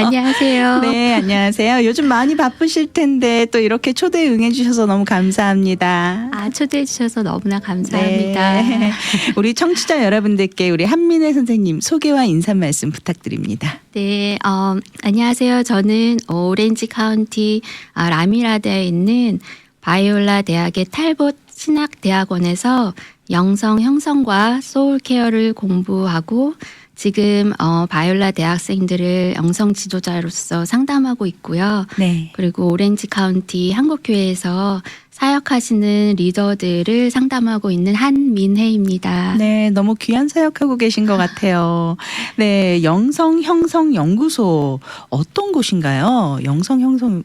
안녕하세요. 네, 안녕하세요. 요즘 많이 바쁘실 텐데 또 이렇게 초대 응해주셔서 너무 감사합니다. 초대해 주셔서 너무나 감사합니다. 네. 우리 청취자 여러분들께 우리 한민혜 선생님 소개와 인사 말씀 부탁드립니다. 네, 안녕하세요. 저는 오렌지 카운티 라미라드에 있는 바이올라 대학의 탈봇 신학대학원에서 영성 형성과 소울 케어를 공부하고 지금 바이올라 대학생들을 영성 지도자로서 상담하고 있고요. 네. 그리고 오렌지 카운티 한국교회에서 사역하시는 리더들을 상담하고 있는 한민혜입니다. 네, 너무 귀한 사역하고 계신 것 같아요. 네, 영성 형성 연구소 어떤 곳인가요? 영성 형성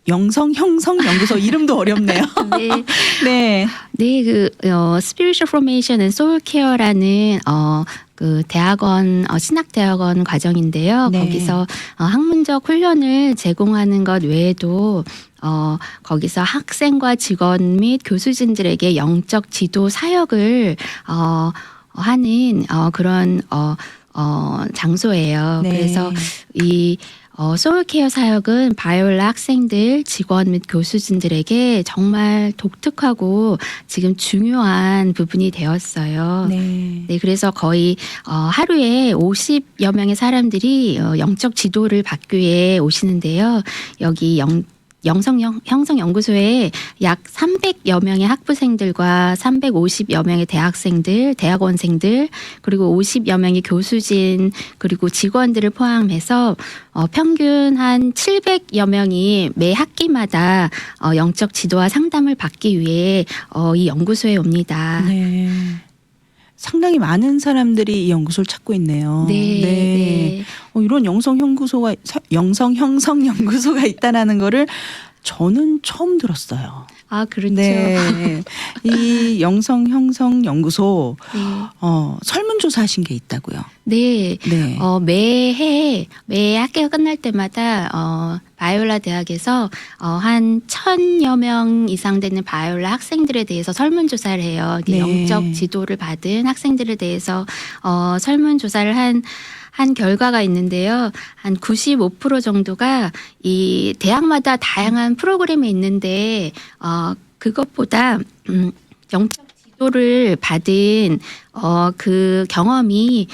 연구소 이름도 어렵네요. 네. 네. 네, Spiritual Formation and Soul Care라는 그 대학원 신학대학원 과정인데요. 네. 거기서 학문적 훈련을 제공하는 것 외에도 거기서 학생과 직원 및 교수진들에게 영적 지도 사역을 하는 그런 장소예요. 네. 그래서 이 소울케어 사역은 바이올라 학생들, 직원 및 교수진들에게 정말 독특하고 지금 중요한 부분이 되었어요. 네. 네, 그래서 거의 하루에 50여 명의 사람들이 영적 지도를 받기 위해 오시는데요. 여기 영성 형성 연구소에 약 300여 명의 학부생들과 350여 명의 대학생들, 대학원생들, 그리고 50여 명의 교수진, 그리고 직원들을 포함해서 평균 한 700여 명이 매 학기마다 영적 지도와 상담을 받기 위해 이 연구소에 옵니다. 네. 상당히 많은 사람들이 이 연구소를 찾고 있네요. 네. 네. 이런 영성 형성 연구소가 있다라는 거를 저는 처음 들었어요. 그렇죠. 네. 이 영성 형성 연구소 네. 설문조사 하신 게 있다고요. 네. 네. 매 학기가 끝날 때마다 바이올라 대학에서 한 1,000여 명 이상 되는 바이올라 학생들에 대해서 설문조사를 해요. 네. 영적 지도를 받은 학생들에 대해서 설문조사를 한 결과가 있는데요. 한 95% 정도가 이 대학마다 다양한 프로그램이 있는데 그것보다 영적 지도를 받은 그 경험이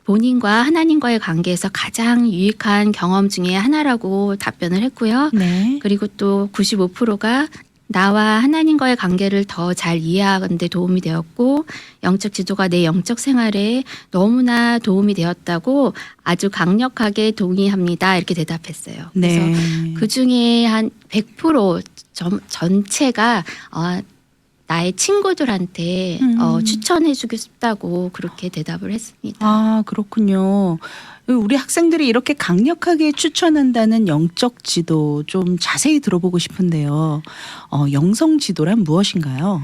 본인과 하나님과의 관계에서 가장 유익한 경험 중에 하나라고 답변을 했고요. 네. 그리고 또 95%가 나와 하나님과의 관계를 더 잘 이해하는 데 도움이 되었고 영적 지도가 내 영적 생활에 너무나 도움이 되었다고 아주 강력하게 동의합니다. 이렇게 대답했어요. 그래서 네. 그중에 한 100% 전체가 나의 친구들한테 추천해주고 싶다고 그렇게 대답을 했습니다. 그렇군요. 우리 학생들이 이렇게 강력하게 추천한다는 영적 지도 좀 자세히 들어보고 싶은데요. 영성 지도란 무엇인가요?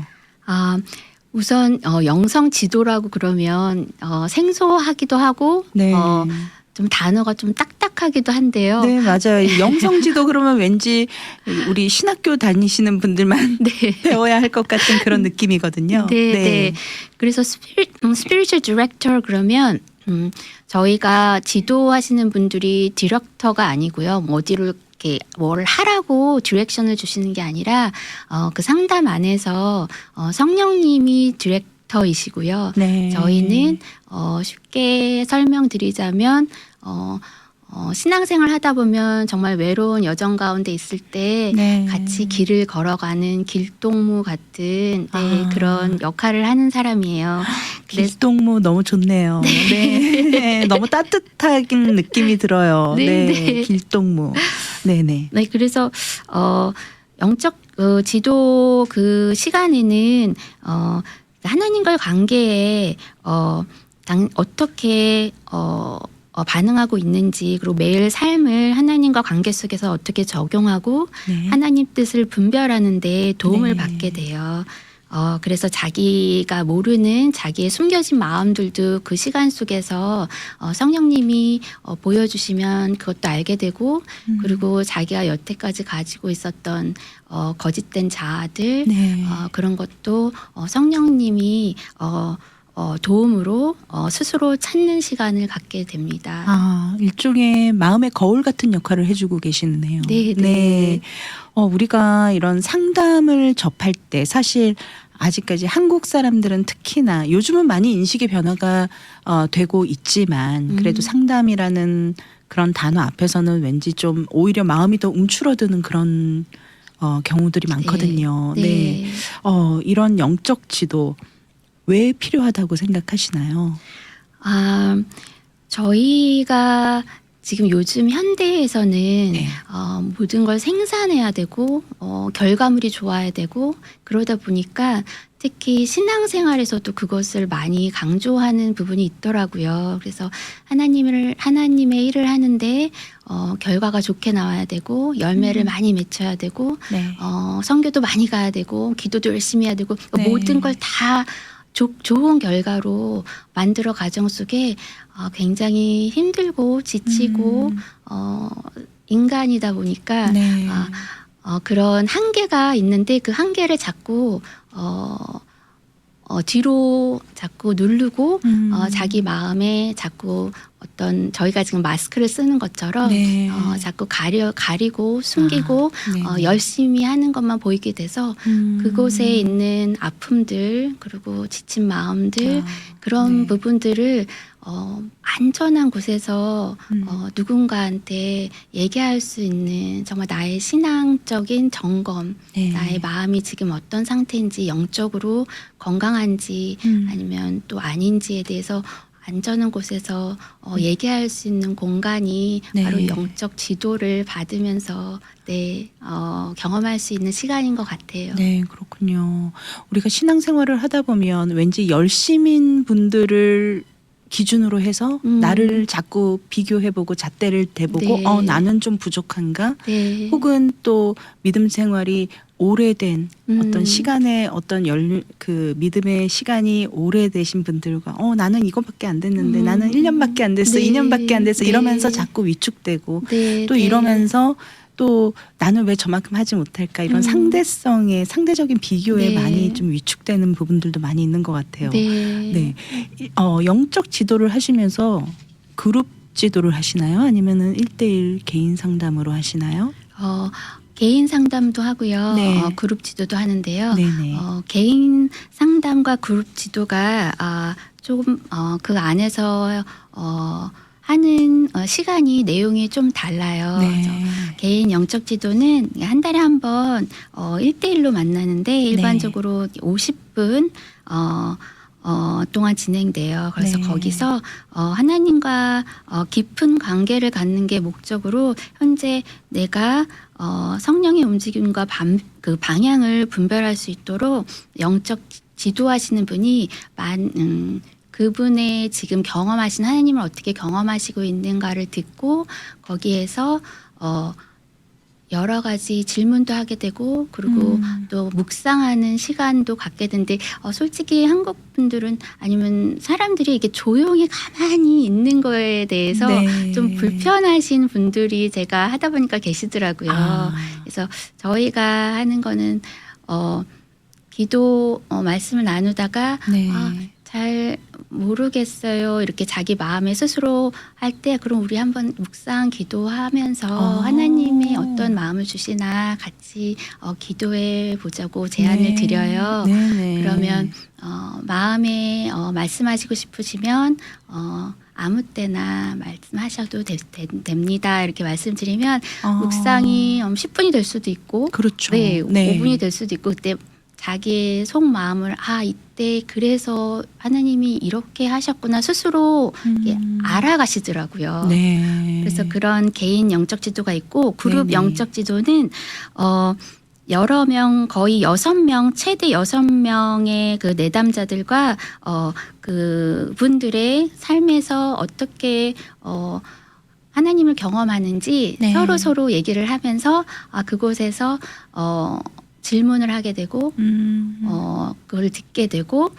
우선 영성 지도라고 그러면 생소하기도 하고 네. 좀 단어가 좀 딱딱하기도 한데요. 네, 맞아요. 이 영성 지도 그러면 왠지 우리 신학교 다니시는 분들만 네. 배워야 할 것 같은 그런 느낌이거든요. 네, 네. 그래서 spiritual director 그러면 저희가 지도하시는 분들이 디렉터가 아니고요. 뭐 어디로 이렇게 뭘 하라고 디렉션을 주시는 게 아니라 그 상담 안에서 성령님이 디렉터이시고요. 네. 저희는 쉽게 설명드리자면 신앙생활 하다 보면 정말 외로운 여정 가운데 있을 때 네. 같이 길을 걸어가는 길동무 같은 그런 역할을 하는 사람이에요. 길동무 너무 좋네요. 네. 너무 따뜻한 느낌이 들어요. 네. 길동무. 네네. 네, 그래서 영적 지도 그 시간에는 하나님과의 관계에 어떻게 반응하고 있는지, 그리고 매일 삶을 하나님과 관계 속에서 어떻게 적용하고 네. 하나님 뜻을 분별하는 데 도움을 네. 받게 돼요. 그래서 자기가 모르는 자기의 숨겨진 마음들도 그 시간 속에서 성령님이 보여주시면 그것도 알게 되고, 그리고 자기가 여태까지 가지고 있었던 거짓된 자아들, 네. 그런 것도 성령님이 도움으로 스스로 찾는 시간을 갖게 됩니다. 아, 일종의 마음의 거울 같은 역할을 해주고 계시네요. 네, 네. 우리가 이런 상담을 접할 때 사실 아직까지 한국 사람들은 특히나 요즘은 많이 인식의 변화가 되고 있지만 그래도 상담이라는 그런 단어 앞에서는 왠지 좀 오히려 마음이 더 움츠러드는 그런 경우들이 많거든요. 네. 네. 네. 이런 영적 지도 왜 필요하다고 생각하시나요? 저희가 지금 요즘 현대에서는 네. 모든 걸 생산해야 되고 결과물이 좋아야 되고 그러다 보니까 특히 신앙생활에서도 그것을 많이 강조하는 부분이 있더라고요. 그래서 하나님의 일을 하는데 결과가 좋게 나와야 되고 열매를 많이 맺혀야 되고 네. 선교도 많이 가야 되고 기도도 열심히 해야 되고 네. 모든 걸 다 좋은 결과로 만들어 가정 속에 굉장히 힘들고 지치고 인간이다 보니까 네. 그런 한계가 있는데 그 한계를 자꾸 뒤로 자꾸 누르고 자기 마음에 자꾸 어떤 저희가 지금 마스크를 쓰는 것처럼 네. 자꾸 가리고 숨기고 네네. 열심히 하는 것만 보이게 돼서 그곳에 음. 있는 아픔들 그리고 지친 마음들 아, 그런 네. 부분들을 안전한 곳에서 누군가한테 얘기할 수 있는 정말 나의 신앙적인 점검, 네. 나의 마음이 지금 어떤 상태인지 영적으로 건강한지 아니면 또 아닌지에 대해서 안전한 곳에서 얘기할 수 있는 공간이 네. 바로 영적 지도를 받으면서 경험할 수 있는 시간인 것 같아요. 네, 그렇군요. 우리가 신앙생활을 하다 보면 왠지 열심인 분들을 기준으로 해서 나를 자꾸 비교해보고 잣대를 대보고 네. 나는 좀 부족한가? 네. 혹은 또 믿음 생활이 오래된 어떤 시간의 어떤 그 믿음의 시간이 오래되신 분들과 나는 이것밖에 안 됐는데 나는 1년밖에 안 됐어, 네. 2년밖에 안 됐어 네. 이러면서 자꾸 위축되고 네. 또 네. 이러면서 또 나는 왜 저만큼 하지 못할까 이런 상대성의 상대적인 비교에 네. 많이 좀 위축되는 부분들도 많이 있는 것 같아요. 네. 영적 지도를 하시면서 그룹 지도를 하시나요? 아니면은 1대1 개인 상담으로 하시나요? 개인 상담도 하고요. 네. 그룹 지도도 하는데요. 네네. 개인 상담과 그룹 지도가 조금 그 안에서 하는 시간이 내용이 좀 달라요. 네. 그래서 개인 영적 지도는 한 달에 한 번 1대1로 만나는데 일반적으로 50분 동안 진행돼요. 그래서 네. 거기서 하나님과 깊은 관계를 갖는 게 목적으로 현재 내가 성령의 움직임과 그 방향을 분별할 수 있도록 영적 지도하시는 분이 그분의 지금 경험하신 하나님을 어떻게 경험하시고 있는가를 듣고 거기에서 여러 가지 질문도 하게 되고 그리고 또 묵상하는 시간도 갖게 되는데 솔직히 한국 분들은 아니면 사람들이 이게 조용히 가만히 있는 거에 대해서 네. 좀 불편하신 분들이 제가 하다 보니까 계시더라고요. 그래서 저희가 하는 거는 기도 말씀을 나누다가 네. 잘 모르겠어요. 이렇게 자기 마음에 스스로 할 때 그럼 우리 한번 묵상 기도하면서 하나님의 어떤 마음을 주시나 같이 기도해 보자고 제안을 네. 드려요. 네네. 그러면 마음에 말씀하시고 싶으시면 아무 때나 말씀하셔도 됩니다. 이렇게 말씀드리면 묵상이 10분이 될 수도 있고 그렇죠. 네, 네. 5분이 될 수도 있고 그때 자기의 속마음을 이때 그래서 하나님이 이렇게 하셨구나 스스로 이렇게 알아가시더라고요. 네. 그래서 그런 개인 영적 지도가 있고 그룹 네네. 영적 지도는 여러 명 거의 6명 최대 6명의 그 내담자들과 그 분들의 삶에서 어떻게 하나님을 경험하는지 네. 서로 얘기를 하면서 그곳에서 질문을 하게 되고 그걸 듣게 되고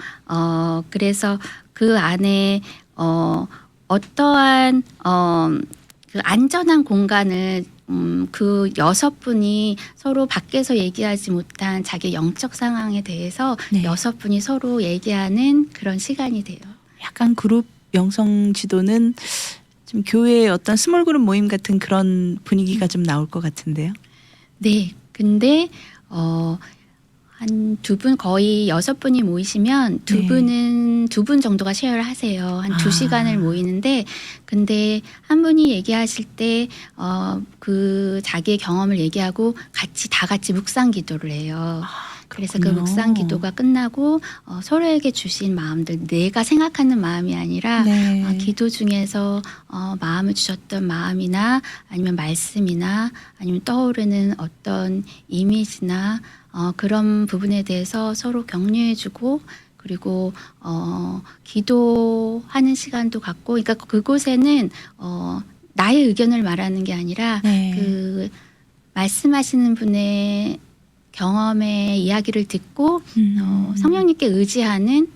그래서 그 안에 어떠한 그 안전한 공간을 그 6분이 서로 밖에서 얘기하지 못한 자기 영적 상황에 대해서 네. 6분이 서로 얘기하는 그런 시간이 돼요. 약간 그룹 영성 지도는 좀 교회의 어떤 스몰 그룹 모임 같은 그런 분위기가 좀 나올 것 같은데요. 네. 근데 한 2분 거의 6분이 모이시면 네. 2분 정도가 쉐어를 하세요. 한 2시간을 모이는데 근데 한 분이 얘기하실 때 그 자기의 경험을 얘기하고 다 같이 묵상 기도를 해요. 그래서 그 그렇군요. 묵상 기도가 끝나고 서로에게 주신 마음들, 내가 생각하는 마음이 아니라 네. 기도 중에서 마음을 주셨던 마음이나 아니면 말씀이나 아니면 떠오르는 어떤 이미지나 그런 부분에 대해서 서로 격려해주고 그리고 기도하는 시간도 갖고, 그러니까 그곳에는 나의 의견을 말하는 게 아니라 네. 그 말씀하시는 분의 경험의 이야기를 듣고 성령님께 의지하는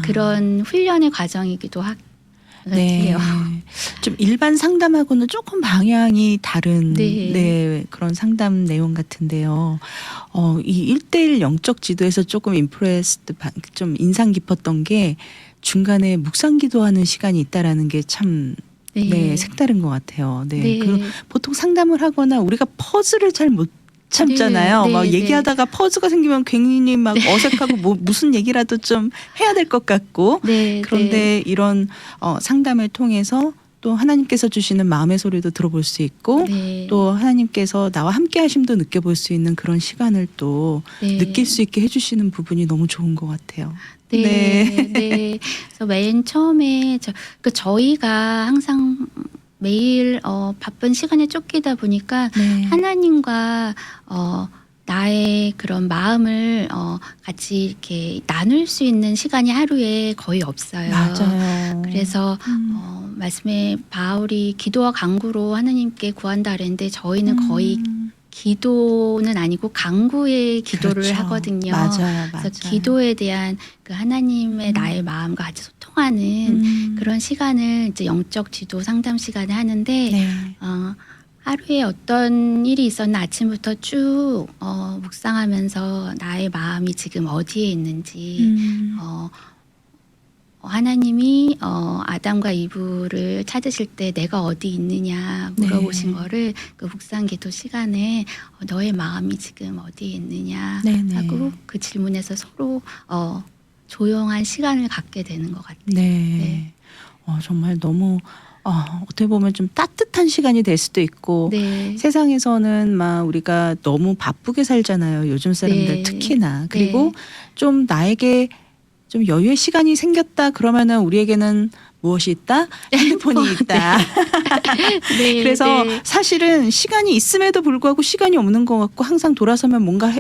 그런 훈련의 과정이기도 네. 해요. 좀 일반 상담하고는 조금 방향이 다른 네. 네, 그런 상담 내용 같은데요. 이 1대1 영적 지도에서 조금 좀 인상 깊었던 게 중간에 묵상 기도하는 시간이 있다라는 게 참 네, 색다른 것 같아요. 네. 네. 보통 상담을 하거나 우리가 퍼즐을 잘 못 참잖아요. 네, 막 네, 얘기하다가 퍼즐가 생기면 괜히 막 어색하고 무슨 얘기라도 좀 해야 될 것 같고. 네, 그런데 이런 상담을 통해서 또 하나님께서 주시는 마음의 소리도 들어볼 수 있고 네. 또 하나님께서 나와 함께 하심도 느껴볼 수 있는 그런 시간을 또 네. 느낄 수 있게 해주시는 부분이 너무 좋은 것 같아요. 네, 네. 그래서 맨 처음에 저희가 항상 매일 바쁜 시간에 쫓기다 보니까 네. 하나님과 나의 그런 마음을 같이 이렇게 나눌 수 있는 시간이 하루에 거의 없어요. 맞아요. 그래서 말씀에 바울이 기도와 간구로 하나님께 구한다 그랬는데 저희는 거의 기도는 아니고 간구의 기도를 그렇죠. 하거든요. 맞아요. 그래서 기도에 대한 그 하나님의 나의 마음과 같이 소통하는 그런 시간을 이제 영적 지도 상담 시간에 하는데 네. 하루에 어떤 일이 있었나 아침부터 쭉 묵상하면서 나의 마음이 지금 어디에 있는지 하나님이 아담과 이브를 찾으실 때 내가 어디 있느냐 물어보신 네. 거를 그 묵상기도 시간에 너의 마음이 지금 어디에 있느냐 네네. 하고 그 질문에서 서로 조용한 시간을 갖게 되는 것 같아요. 네. 네. 정말 너무 어떻게 보면 좀 따뜻한 시간이 될 수도 있고 네. 세상에서는 막 우리가 너무 바쁘게 살잖아요. 요즘 사람들 네. 특히나. 그리고 네. 좀 나에게 좀 여유의 시간이 생겼다 그러면은 우리에게는 무엇이 있다? 핸드폰이 있다. 네, 그래서 네. 사실은 시간이 있음에도 불구하고 시간이 없는 것 같고 항상 돌아서면 뭔가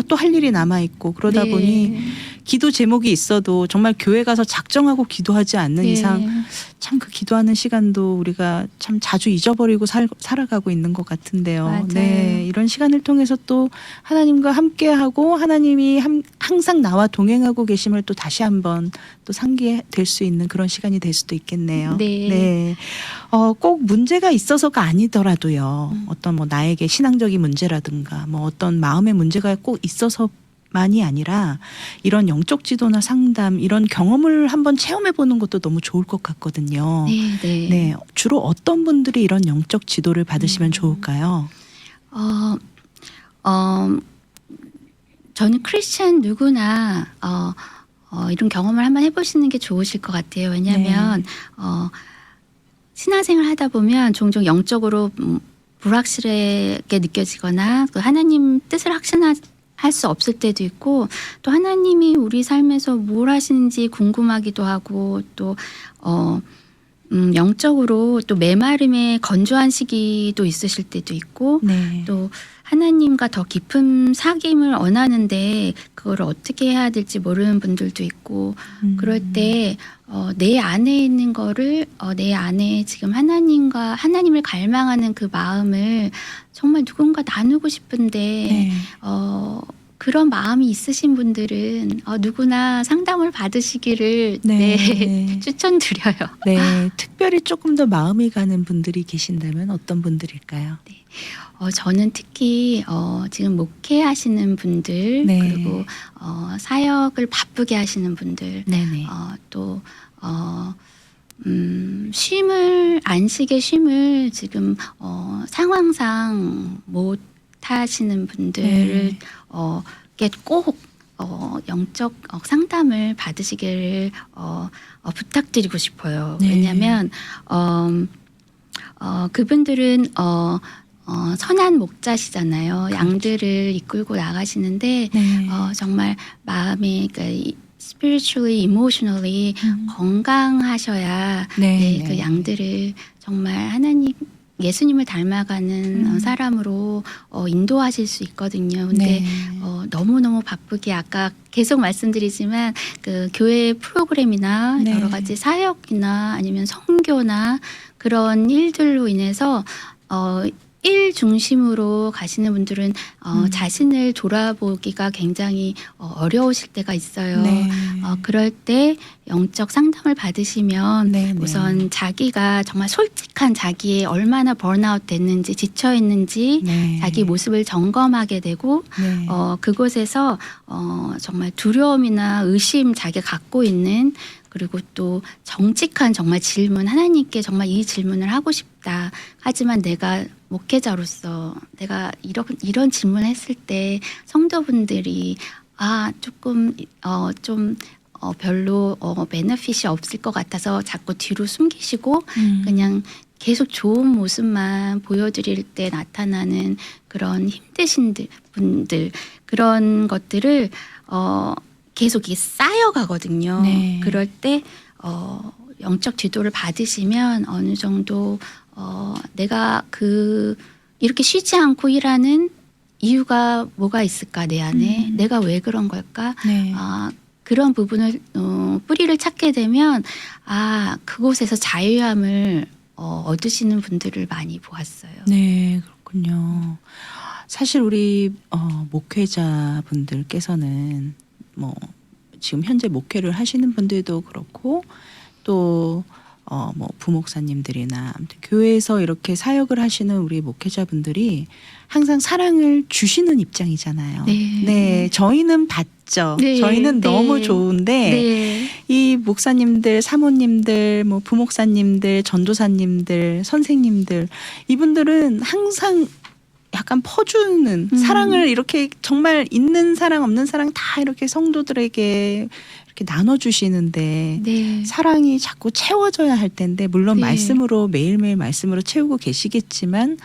또 할 일이 남아 있고 그러다 네. 보니 기도 제목이 있어도 정말 교회 가서 작정하고 기도하지 않는 네. 이상 참 그 기도하는 시간도 우리가 참 자주 잊어버리고 살아가고 있는 것 같은데요. 맞아요. 네, 이런 시간을 통해서 또 하나님과 함께하고 하나님이 항상 나와 동행하고 계심을 또 다시 한번 또 상기될 수 있는 그런 시간이 될 수도 있겠네요. 네. 네. 꼭 문제가 있어서가 아니더라도요. 어떤 뭐 나에게 신앙적인 문제라든가 뭐 어떤 마음의 문제가 꼭 있어서 만이 아니라 이런 영적 지도나 상담 이런 경험을 한번 체험해 보는 것도 너무 좋을 것 같거든요. 네, 네. 네, 주로 어떤 분들이 이런 영적 지도를 받으시면 좋을까요? 저는 크리스찬 누구나 이런 경험을 한번 해보시는 게 좋으실 것 같아요. 왜냐하면 신앙생활 하다 보면 종종 영적으로 불확실하게 느껴지거나 그 하나님 뜻을 확신할 수 없을 때도 있고 또 하나님이 우리 삶에서 뭘 하시는지 궁금하기도 하고 또 영적으로 또 메마름에 건조한 시기도 있으실 때도 있고 네. 또 하나님과 더 깊은 사귐을 원하는데 그걸 어떻게 해야 될지 모르는 분들도 있고 그럴 때 내 안에 있는 거를 내 안에 지금 하나님을 갈망하는 그 마음을 정말 누군가 나누고 싶은데 네. 그런 마음이 있으신 분들은 누구나 상담을 받으시기를 네. 추천드려요. 네, 특별히 조금 더 마음이 가는 분들이 계신다면 어떤 분들일까요? 저는 특히 지금 목회하시는 분들 네. 그리고 사역을 바쁘게 하시는 분들 네네. 또 안식의 쉼을 지금 상황상 못 하시는 분들을 네. 꼭 영적 상담을 받으시기를 부탁드리고 싶어요. 네. 왜냐하면 그분들은 선한 목자시잖아요. 양들을 이끌고 나가시는데 네. 정말 마음에 그러니까 spiritually, emotionally 건강하셔야 네. 그 양들을 정말 예수님을 닮아가는 사람으로 인도하실 수 있거든요. 근데 네. 너무너무 바쁘게 아까 계속 말씀드리지만 그 교회 프로그램이나 네. 여러 가지 사역이나 아니면 선교나 그런 일들로 인해서 일 중심으로 가시는 분들은 자신을 돌아보기가 굉장히 어려우실 때가 있어요. 네. 그럴 때 영적 상담을 받으시면 네, 네. 우선 자기가 정말 솔직한 자기의 얼마나 번아웃 됐는지 지쳐 있는지 네. 자기 모습을 점검하게 되고 네. 그곳에서 정말 두려움이나 의심 자기가 갖고 있는 그리고 또 정직한 정말 질문 하나님께 정말 이 질문을 하고 싶다. 하지만 내가 목회자로서 내가 이런 질문을 했을 때 성도분들이 조금 좀 별로 베너핏이 없을 것 같아서 자꾸 뒤로 숨기시고 그냥 계속 좋은 모습만 보여드릴 때 나타나는 그런 힘드신 분들 그런 것들을 계속 이게 쌓여가거든요. 네. 그럴 때 영적 지도를 받으시면 어느 정도 내가 이렇게 쉬지 않고 일하는 이유가 뭐가 있을까 내 안에 내가 왜 그런 걸까? 네. 그런 부분을 뿌리를 찾게 되면 그곳에서 자유함을 얻으시는 분들을 많이 보았어요. 네, 그렇군요. 사실 우리 목회자분들께서는 뭐 지금 현재 목회를 하시는 분들도 그렇고 또 뭐 부목사님들이나 아무튼 교회에서 이렇게 사역을 하시는 우리 목회자분들이 항상 사랑을 주시는 입장이잖아요. 네. 저희는 받죠. 네, 저희는 네. 너무 좋은데 네. 이 목사님들, 사모님들, 뭐 부목사님들, 전도사님들, 선생님들 이분들은 항상 약간 퍼주는 사랑을 이렇게 정말 있는 사랑 없는 사랑 다 이렇게 성도들에게 이렇게 나눠주시는데 네. 사랑이 자꾸 채워져야 할 텐데 물론 네. 말씀으로 매일매일 말씀으로 채우고 계시겠지만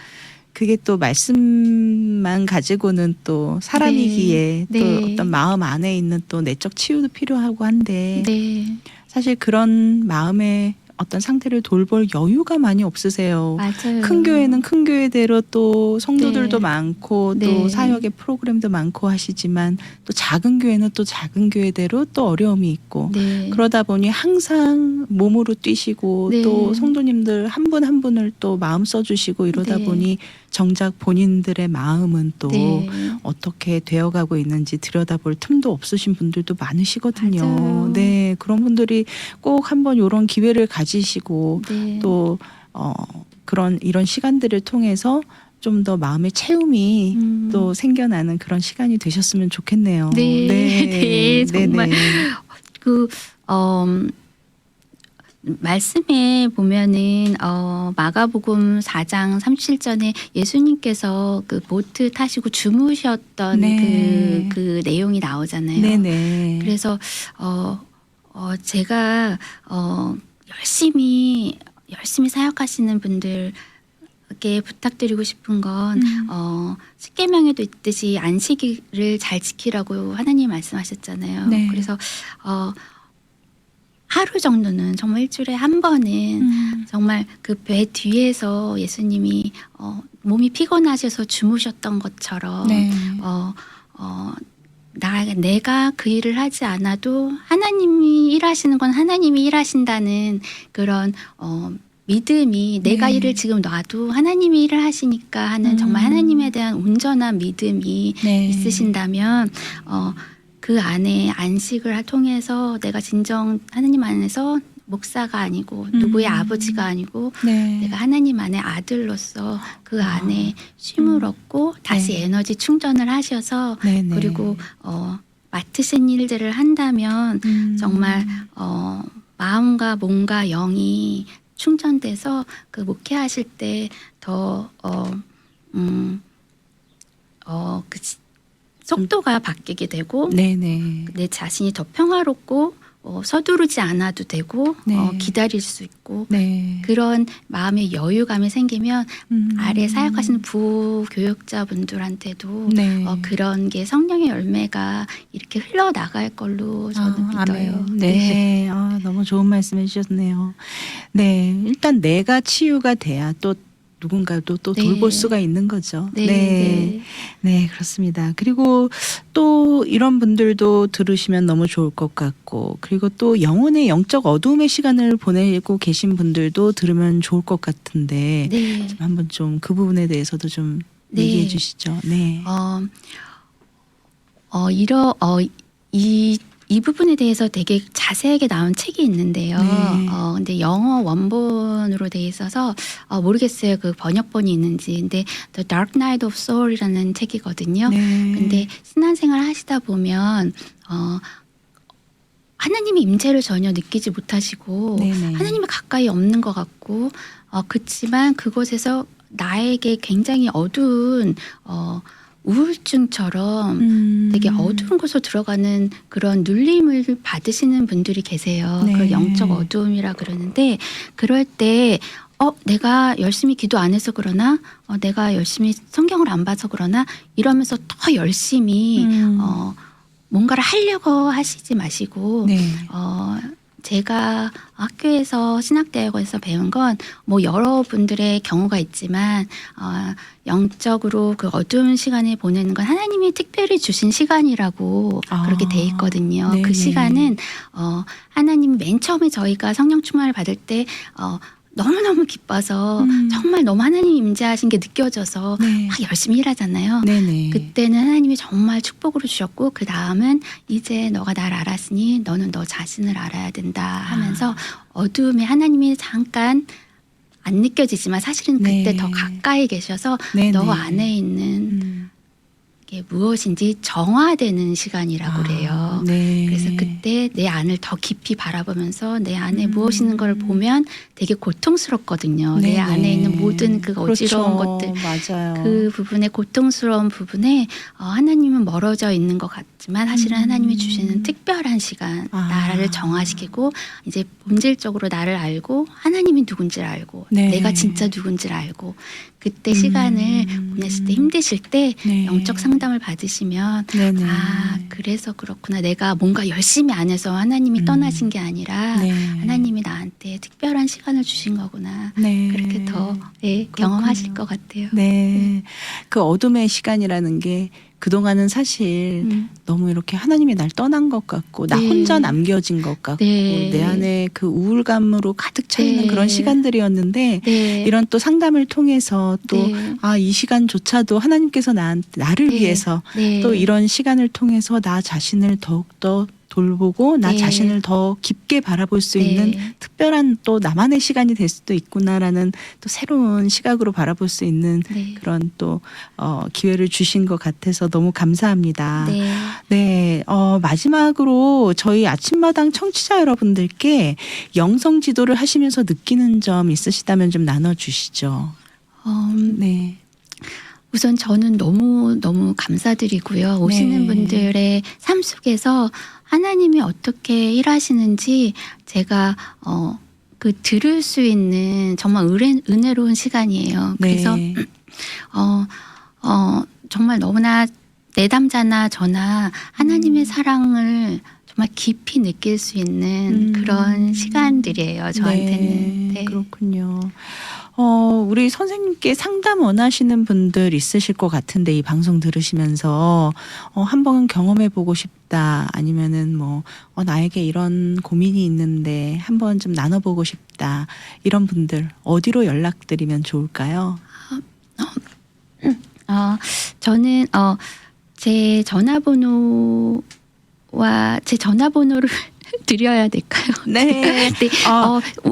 그게 또 말씀만 가지고는 또 사람이기에 네. 또 네. 어떤 마음 안에 있는 또 내적 치유도 필요하고 한데 네. 사실 그런 마음의 어떤 상태를 돌볼 여유가 많이 없으세요. 맞아요. 큰 교회는 큰 교회대로 또 성도들도 네. 많고 또 네. 사역의 프로그램도 많고 하시지만 또 작은 교회는 또 작은 교회대로 또 어려움이 있고 네. 그러다 보니 항상 몸으로 뛰시고 네. 또 성도님들 한 분 한 분을 또 마음 써주시고 이러다 네. 보니 정작 본인들의 마음은 또 네. 어떻게 되어가고 있는지 들여다볼 틈도 없으신 분들도 많으시거든요. 맞아요. 네, 그런 분들이 꼭 한번 이런 기회를 가지시고 네. 또 이런 시간들을 통해서 좀 더 마음의 채움이 또 생겨나는 그런 시간이 되셨으면 좋겠네요. 네. 네, 정말. 말씀에 보면은 마가복음 4장 37절에 예수님께서 그 보트 타시고 주무셨던 네. 그 내용이 나오잖아요. 네네. 그래서 제가 열심히 사역하시는 분들께 부탁드리고 싶은 건 십계명에도 있듯이 안식일을 잘 지키라고 하나님 말씀하셨잖아요. 네. 그래서 하루 정도는 정말 일주일에 한 번은 정말 그 배 뒤에서 예수님이 몸이 피곤하셔서 주무셨던 것처럼 네. 내가 그 일을 하지 않아도 하나님이 일하시는 건 하나님이 일하신다는 그런 믿음이 내가 네. 일을 지금 놔도 하나님이 일을 하시니까 하는 정말 하나님에 대한 온전한 믿음이 네. 있으신다면 그 안에 안식을 통해서 내가 진정 하나님 안에서 목사가 아니고 누구의 아버지가 아니고 네. 내가 하나님 안에 아들로서 그 안에 쉼을 얻고 다시 네. 에너지 충전을 하셔서 네네. 그리고 맡으신 일들을 한다면 정말 마음과 몸과 영이 충전돼서 그 목회하실 때 더 그 속도가 바뀌게 되고 네네. 내 자신이 더 평화롭고 서두르지 않아도 되고 네. 기다릴 수 있고 네. 그런 마음의 여유감이 생기면 아래 사역하시는 네. 부교육자분들한테도 네. 그런 게 성령의 열매가 이렇게 흘러나갈 걸로 저는 믿어요. 아멘. 네. 너무 좋은 말씀 해주셨네요. 네. 일단 내가 치유가 돼야 또 누군가도 또 네. 돌볼 수가 있는 거죠. 네. 네. 네. 네, 그렇습니다. 그리고 또 이런 분들도 들으시면 너무 좋을 것 같고, 그리고 또 영혼의 영적 어두움의 시간을 보내고 계신 분들도 들으면 좋을 것 같은데, 네. 한번 좀 그 부분에 대해서도 좀 네. 얘기해 주시죠. 네. 이 부분에 대해서 되게 자세하게 나온 책이 있는데요. 네. 근데 영어 원본으로 돼 있어서 모르겠어요. 그 번역본이 있는지. 근데 The Dark Night of Soul이라는 책이거든요. 네. 근데 신앙생활 하시다 보면 하나님의 임재를 전혀 느끼지 못하시고 네네. 하나님이 가까이 없는 것 같고 그렇지만 그곳에서 나에게 굉장히 어두운 우울증처럼 되게 어두운 곳으로 들어가는 그런 눌림을 받으시는 분들이 계세요. 네. 그걸 영적 어두움이라 그러는데 그럴 때 내가 열심히 기도 안 해서 그러나 내가 열심히 성경을 안 봐서 그러나 이러면서 더 열심히 뭔가를 하려고 하시지 마시고 네. 제가 학교에서 신학대학원에서 배운 건 뭐 여러분들의 경우가 있지만 영적으로 그 어두운 시간을 보내는 건 하나님이 특별히 주신 시간이라고 그렇게 돼 있거든요. 네네. 그 시간은 하나님이 맨 처음에 저희가 성령 충만을 받을 때 너무너무 기뻐서 정말 너무 하나님 임재하신 게 느껴져서 네. 막 열심히 일하잖아요. 네네. 그때는 하나님이 정말 축복으로 주셨고 그 다음은 이제 너가 날 알았으니 너는 너 자신을 알아야 된다 하면서 어두움에 하나님이 잠깐 안 느껴지지만 사실은 그때 네. 더 가까이 계셔서 네네. 너 안에 있는 게 무엇인지 정화되는 시간이라고 그래요. 네. 그래서 그때 내 안을 더 깊이 바라보면서 내 안에 무엇이 있는 걸 보면 되게 고통스럽거든요. 내 네네. 안에 있는 모든 그 어지러운 그렇죠. 것들 맞아요. 그 부분에 고통스러운 부분에 하나님은 멀어져 있는 것 같지만 사실은 하나님이 주시는 특별한 시간 나를 정화시키고 이제 본질적으로 나를 알고 하나님이 누군지를 알고 네. 내가 진짜 누군지를 알고 그때 시간을 보냈을 때 힘드실 때 네. 영적 상담을 받으시면 네네. 그래서 그렇구나 내가 뭔가 열심히 안 해서 하나님이 떠나신 게 아니라 네. 하나님이 나한테 특별한 시간을 주신 거구나 네. 그렇게 더 경험하실 것 같아요. 네. 그 어둠의 시간이라는 게 그동안은 사실 너무 이렇게 하나님이 날 떠난 것 같고 나 네. 혼자 남겨진 것 같고 네. 내 안에 그 우울감으로 가득 차 있는 네. 그런 시간들이었는데 네. 이런 또 상담을 통해서 또 네. 이 시간조차도 하나님께서 나를 네. 위해서 네. 또 이런 시간을 통해서 나 자신을 더욱더 돌보고 나 네. 자신을 더 깊게 바라볼 수 네. 있는 특별한 또 나만의 시간이 될 수도 있구나라는 또 새로운 시각으로 바라볼 수 있는 네. 그런 또 기회를 주신 것 같아서 너무 감사합니다. 네. 네, 마지막으로 저희 아침마당 청취자 여러분들께 영성 지도를 하시면서 느끼는 점 있으시다면 좀 나눠주시죠. 네. 우선 저는 너무 감사드리고요. 오시는 네. 분들의 삶 속에서 하나님이 어떻게 일하시는지 제가 그 들을 수 있는 정말 은혜로운 시간이에요. 그래서 네. 정말 너무나 내담자나 저나 하나님의 사랑을 정말 깊이 느낄 수 있는 그런 시간들이에요. 저한테는. 네, 그렇군요. 우리 선생님께 상담 원하시는 분들 있으실 것 같은데 이 방송 들으시면서 한번 경험해 보고 싶다 아니면은 나에게 이런 고민이 있는데 한번 좀 나눠보고 싶다 이런 분들 어디로 연락드리면 좋을까요? 저는 제 전화번호와 제 전화번호를 드려야 될까요? 네. 네.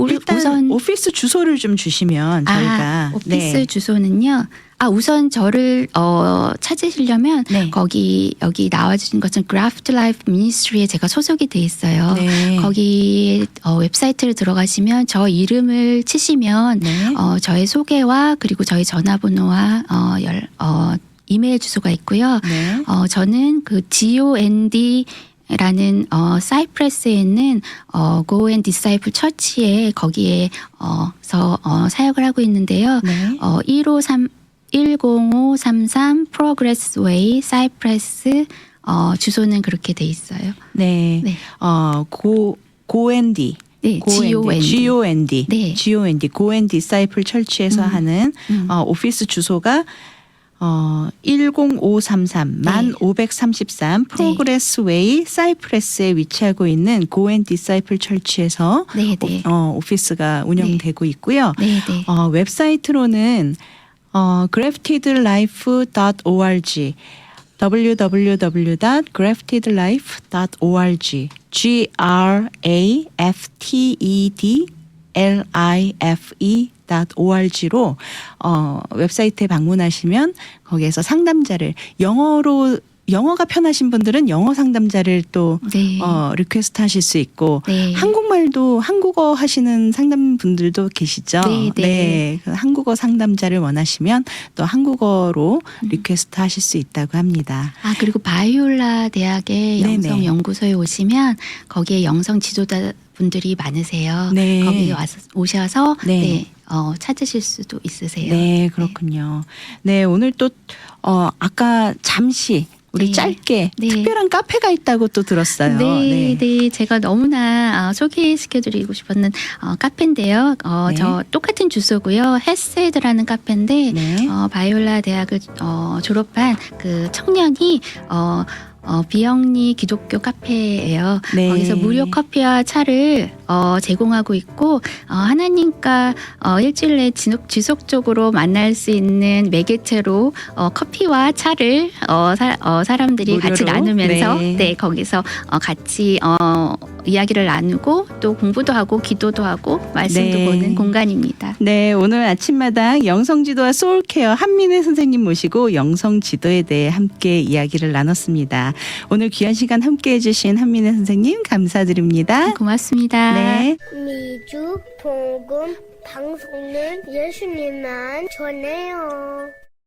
일단 우선 오피스 주소를 좀 주시면 저희가 오피스 주소는요. 우선 저를 찾으시려면 네. 여기 나와주신 것은 Graft Life Ministry에 제가 소속이 돼 있어요. 네. 거기 웹사이트를 들어가시면 저 이름을 치시면 네. 저의 소개와 그리고 저희 전화번호와 이메일 주소가 있고요. 네. 저는 그 GOND 라는 사이프러스에 있는 Go and Disciple 처치에 거기에서 사역을 하고 있는데요. 네. 10533 Progress Way 사이프러스 주소는 그렇게 돼 있어요. 네. 네. 고앤디. 네, GOND. 네. GOND. Go and Disciple 철치에서 하는 오피스 주소가 10533 1533 프로그레스 웨이 사이프러스에 위치하고 있는 Go and Disciple 철치에서 네, 네. 오피스가 운영되고 있고요. 네, 네. 웹사이트로는 graftedlife.org www.graftedlife.org graftedlife.org로 웹사이트에 방문하시면 거기에서 상담자를 영어가 편하신 분들은 영어 상담자를 또 네. 리퀘스트 하실 수 있고 네. 한국말도 한국어 하시는 상담분들도 계시죠. 네, 네. 그 한국어 상담자를 원하시면 또 한국어로 리퀘스트 하실 수 있다고 합니다. 그리고 바이올라 대학의 네네. 영성 연구소에 오시면 거기에 영성 지도자 분들이 많으세요. 네. 거기에 오셔서 네. 찾으실 수도 있으세요. 네, 그렇군요. 네, 오늘 또 아까 잠시 우리 네. 짧게 네. 특별한 카페가 있다고 또 들었어요. 네, 제가 너무나 소개시켜드리고 싶었는 카페인데요. 네. 저 똑같은 주소고요. 헤세드라는 카페인데 네. 바이올라 대학을 졸업한 그 청년이 비영리 기독교 카페예요. 네. 거기서 무료 커피와 차를 제공하고 있고 하나님과 일주일에 지속적으로 만날 수 있는 매개체로 커피와 차를 사람들이 무료로? 같이 나누면서 네. 거기서 같이 이야기를 나누고 또 공부도 하고 기도도 하고 말씀도 네. 보는 공간입니다. 네, 오늘 아침마당 영성지도와 소울케어 한민혜 선생님 모시고 영성지도에 대해 함께 이야기를 나눴습니다. 오늘 귀한 시간 함께 해주신 한민혜 선생님 감사드립니다. 고맙습니다. 네. 미주 복음 방송은 예수님만 전해요.